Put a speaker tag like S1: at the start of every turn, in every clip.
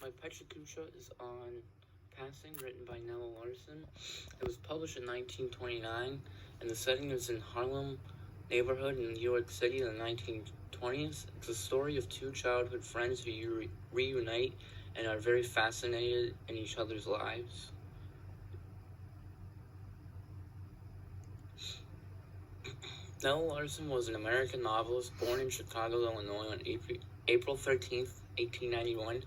S1: My Pechakucha is on Passing, written by Nella Larson. It was published in 1929, and the setting is in Harlem neighborhood in New York City in the 1920s. It's a story of two childhood friends who reunite and are very fascinated in each other's lives. Nella Larson was an American novelist born in Chicago, Illinois on April 13th, 1891,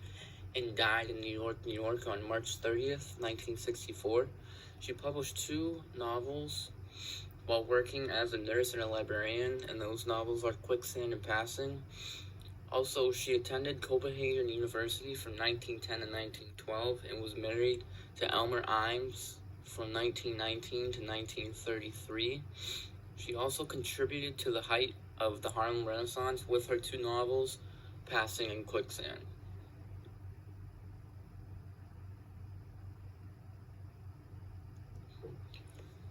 S1: and died in New York on March 30th, 1964. She published two novels while working as a nurse and a librarian, and those novels are Quicksand and Passing. Also, she attended Copenhagen University from 1910 to 1912 and was married to Elmer Imes from 1919 to 1933. She also contributed to the height of the Harlem Renaissance with her two novels, Passing and Quicksand.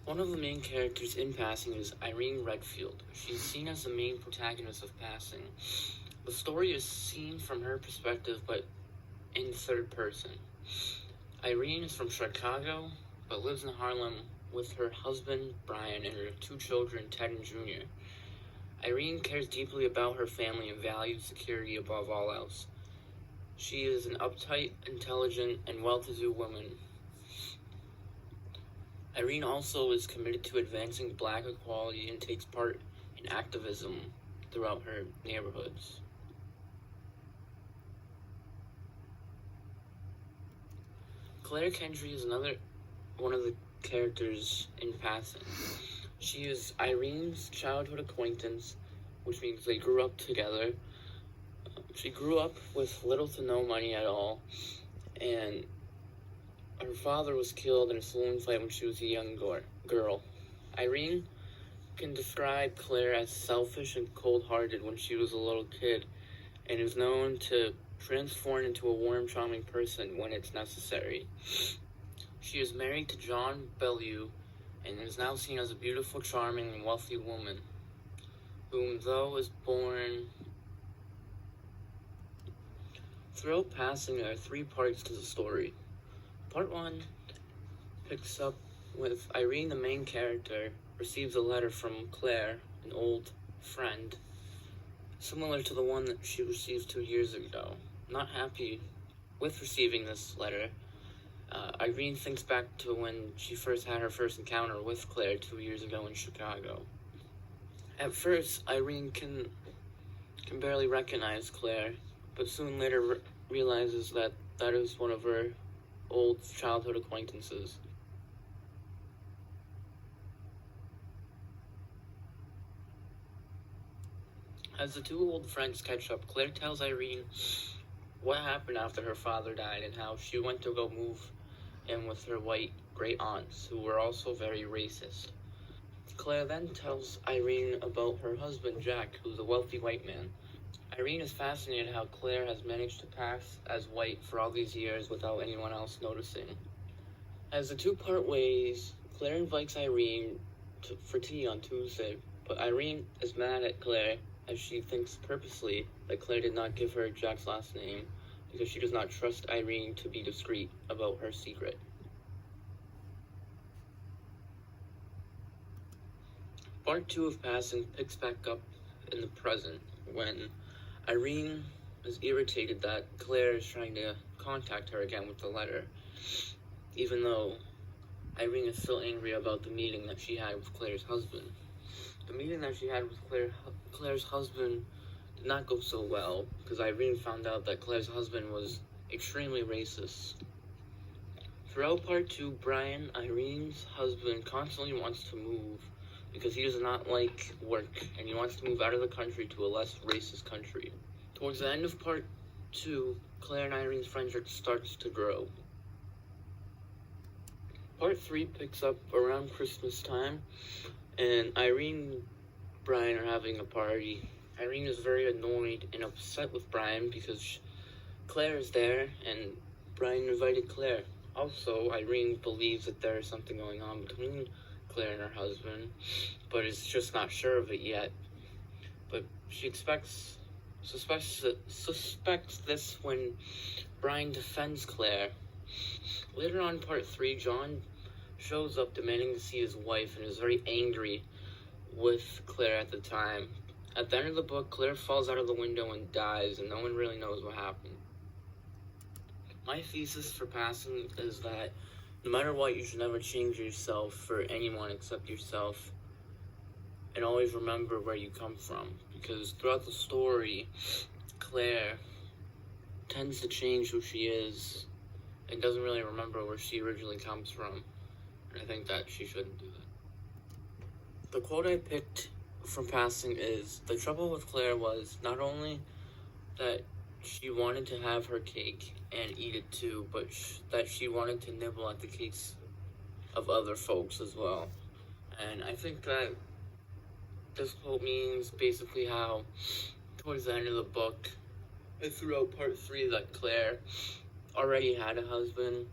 S1: One of the main characters in Passing is Irene Redfield. She's seen as the main protagonist of Passing. The story is seen from her perspective, but in third person. Irene is from Chicago, but lives in Harlem with her husband, Brian, and her two children, Ted and Junior. Irene cares deeply about her family and values security above all else. She is an uptight, intelligent, and well-to-do woman. Irene also is committed to advancing Black equality and takes part in activism throughout her neighborhoods. Claire Kendry is another one of the characters in Passing. She is Irene's childhood acquaintance, which means they grew up together. She grew up with little to no money at all, and her father was killed in a saloon fight when she was a young girl. Irene can describe Claire as selfish and cold-hearted when she was a little kid, and is known to transform into a warm, charming person when it's necessary. She is married to John Bellew, and is now seen as a beautiful, charming, and wealthy woman, whom, though, is born. Throughout Passing, there are three parts to the story. Part 1 picks up with Irene, the main character, receives a letter from Claire, an old friend, similar to the one that she received 2 years ago. Not happy with receiving this letter, Irene thinks back to when she first had her first encounter with Claire 2 years ago in Chicago. At first, Irene can barely recognize Claire, but soon later realizes that that is one of her old childhood acquaintances. As the two old friends catch up, Claire tells Irene what happened after her father died and how she went to go move in with her white great aunts, who were also very racist. Claire then tells Irene about her husband, Jack, who's a wealthy white man. Irene is fascinated how Claire has managed to pass as white for all these years without anyone else noticing. As the two part ways, Claire invites Irene for tea on Tuesday, but Irene is mad at Claire as she thinks purposely that Claire did not give her Jack's last name because she does not trust Irene to be discreet about her secret. Part 2 of Passing picks back up in the present when Irene is irritated that Claire is trying to contact her again with the letter, even though Irene is still angry about the meeting that she had with Claire's husband. The meeting that she had with Claire's husband did not go so well, because Irene found out that Claire's husband was extremely racist. Throughout part 2, Brian, Irene's husband, constantly wants to move because he does not like work, and he wants to move out of the country to a less racist country. Towards the end of part 2, Claire and Irene's friendship starts to grow. Part 3 picks up around Christmas time, and Irene and Brian are having a party. Irene is very annoyed and upset with Brian because Claire is there, and Brian invited Claire. Also, Irene believes that there is something going on between Claire and her husband, but is just not sure of it yet. But she expects suspects this when Brian defends Claire. Later on in part 3, John shows up demanding to see his wife and is very angry with Claire at the time. At the end of the book, Claire falls out of the window and dies, and no one really knows what happened. My thesis for passing is that no matter what, you should never change yourself for anyone except yourself. And always remember where you come from. Because throughout the story, Claire tends to change who she is and doesn't really remember where she originally comes from. And I think that she shouldn't do that. The quote I picked from passing is, the trouble with Claire was not only that she wanted to have her cake and eat it too, but that she wanted to nibble at the cakes of other folks as well. And I think that this quote means basically how towards the end of the book and throughout part 3 that Claire already had a husband,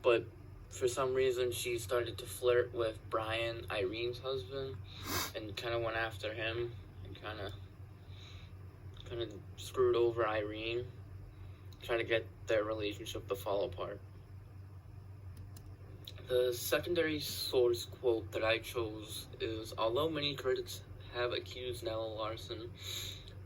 S1: but for some reason she started to flirt with Brian, Irene's husband, and kind of went after him and kind of screwed over Irene, trying to get their relationship to fall apart. The secondary source quote that I chose is, although many critics have accused Nella Larson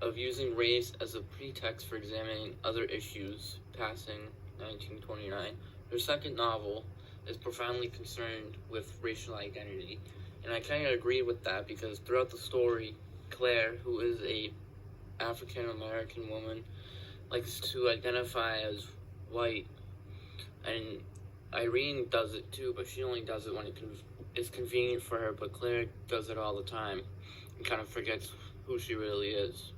S1: of using race as a pretext for examining other issues, passing 1929, her second novel is profoundly concerned with racial identity. And I kind of agree with that, because throughout the story, Claire, who is a African-American woman, likes to identify as white, and Irene does it too, but she only does it when it's convenient for her, but Claire does it all the time and kind of forgets who she really is.